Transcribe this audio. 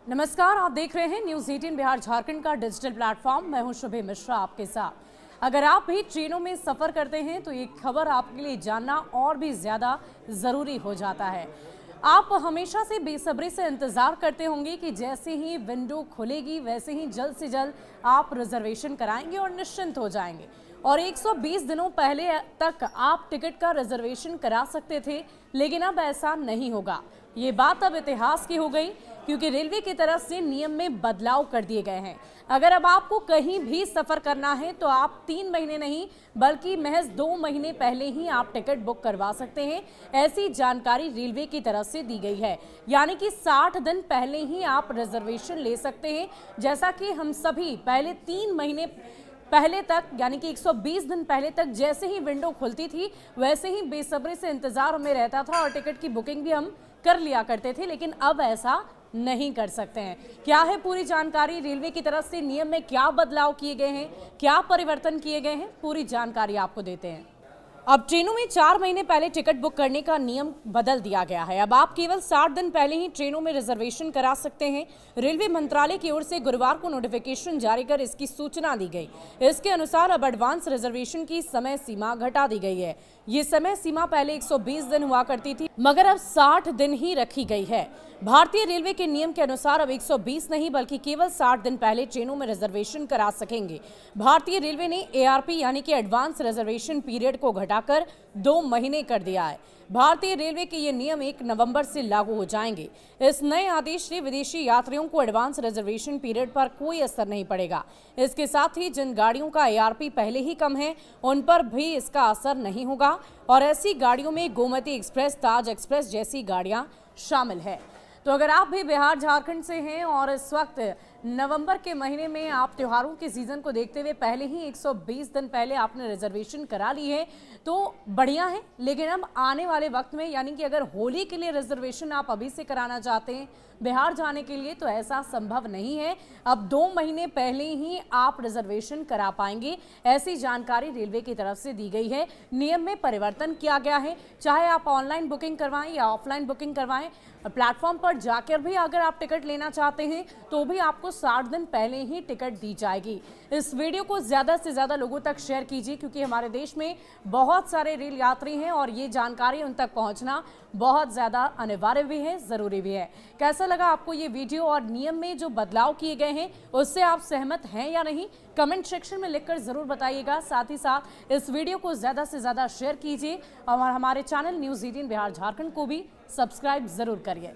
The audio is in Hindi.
नमस्कार, आप देख रहे हैं न्यूज़ 18 बिहार झारखंड का डिजिटल प्लेटफॉर्म। मैं हूं शुभे मिश्रा आपके साथ। अगर आप भी ट्रेनों में सफ़र करते हैं तो ये खबर आपके लिए जानना और भी ज़्यादा ज़रूरी हो जाता है। आप हमेशा से बेसब्री से इंतज़ार करते होंगे कि जैसे ही विंडो खुलेगी वैसे ही जल्द से जल्द आप रिजर्वेशन कराएंगे और निश्चिंत हो जाएंगे। और 120 दिनों पहले तक आप टिकट का रिजर्वेशन करा सकते थे, लेकिन अब ऐसा नहीं होगा। ये बात अब इतिहास की हो गई, क्योंकि रेलवे की तरफ से नियम में बदलाव कर दिए गए हैं। अगर अब आपको कहीं भी सफ़र करना है तो आप 3 महीने नहीं बल्कि महज 2 महीने पहले ही आप टिकट बुक करवा सकते हैं। ऐसी जानकारी रेलवे की तरफ से दी गई है, यानी कि 60 दिन पहले ही आप रिजर्वेशन ले सकते हैं। जैसा कि हम सभी पहले 3 महीने पहले तक, यानी कि 120 दिन पहले तक जैसे ही विंडो खुलती थी वैसे ही बेसब्री से इंतजार हमें रहता था और टिकट की बुकिंग भी हम कर लिया करते थे, लेकिन अब ऐसा नहीं कर सकते हैं। क्या है पूरी जानकारी, रेलवे की तरफ से नियम में क्या बदलाव किए गए हैं, क्या परिवर्तन किए गए हैं, पूरी जानकारी आपको देते हैं। अब ट्रेनों में 4 महीने पहले टिकट बुक करने का नियम बदल दिया गया है। अब आप केवल 60 दिन पहले ही ट्रेनों में रिजर्वेशन करा सकते हैं। रेलवे मंत्रालय की ओर से गुरुवार को नोटिफिकेशन जारी कर इसकी सूचना दी गई। इसके अनुसार अब एडवांस रिजर्वेशन की समय सीमा घटा दी गई है। ये समय सीमा पहले 120 दिन हुआ करती थी, मगर अब 60 दिन ही रखी गई है। भारतीय रेलवे के नियम के अनुसार अब 120 नहीं बल्कि केवल 60 दिन पहले ट्रेनों में रिजर्वेशन करा सकेंगे। भारतीय रेलवे ने एआरपी यानी कि एडवांस रिजर्वेशन पीरियड को घटाकर 2 महीने कर दिया है। भारतीय रेलवे के ये नियम 1 नवंबर से लागू हो जाएंगे। इस नए आदेश से विदेशी यात्रियों को एडवांस रिजर्वेशन पीरियड पर कोई असर नहीं पड़ेगा। इसके साथ ही जिन गाड़ियों का एआरपी पहले ही कम है उन पर भी इसका असर नहीं होगा, और ऐसी गाड़ियों में गोमती एक्सप्रेस, ताज एक्सप्रेस जैसी गाड़ियां शामिल है। तो अगर आप भी बिहार झारखंड से हैं और इस वक्त नवंबर के महीने में आप त्योहारों के सीजन को देखते हुए पहले ही 120 दिन पहले आपने रिजर्वेशन करा ली है तो बढ़िया है, लेकिन अब आने वाले वक्त में, यानी कि अगर होली के लिए रिजर्वेशन आप अभी से कराना चाहते हैं बिहार जाने के लिए, तो ऐसा संभव नहीं है। अब 2 महीने पहले ही आप रिजर्वेशन करा पाएंगे, ऐसी जानकारी रेलवे की तरफ से दी गई है। नियम में परिवर्तन किया गया है, चाहे आप ऑनलाइन बुकिंग करवाएं या ऑफलाइन बुकिंग करवाएं, प्लेटफॉर्म पर जाकर भी अगर आप टिकट लेना चाहते हैं तो भी आपको 60 दिन पहले ही टिकट दी जाएगी। इस वीडियो को ज़्यादा से ज़्यादा लोगों तक शेयर कीजिए, क्योंकि हमारे देश में बहुत सारे रेल यात्री हैं और ये जानकारी उन तक पहुंचना बहुत ज़्यादा अनिवार्य भी है, ज़रूरी भी है। कैसा लगा आपको ये वीडियो और नियम में जो बदलाव किए गए हैं उससे आप सहमत हैं या नहीं, कमेंट सेक्शन में लिखकर ज़रूर बताइएगा। साथ ही साथ इस वीडियो को ज़्यादा से ज़्यादा शेयर कीजिए और हमारे चैनल न्यूज़ 18 बिहार झारखंड को भी सब्सक्राइब ज़रूर करिए।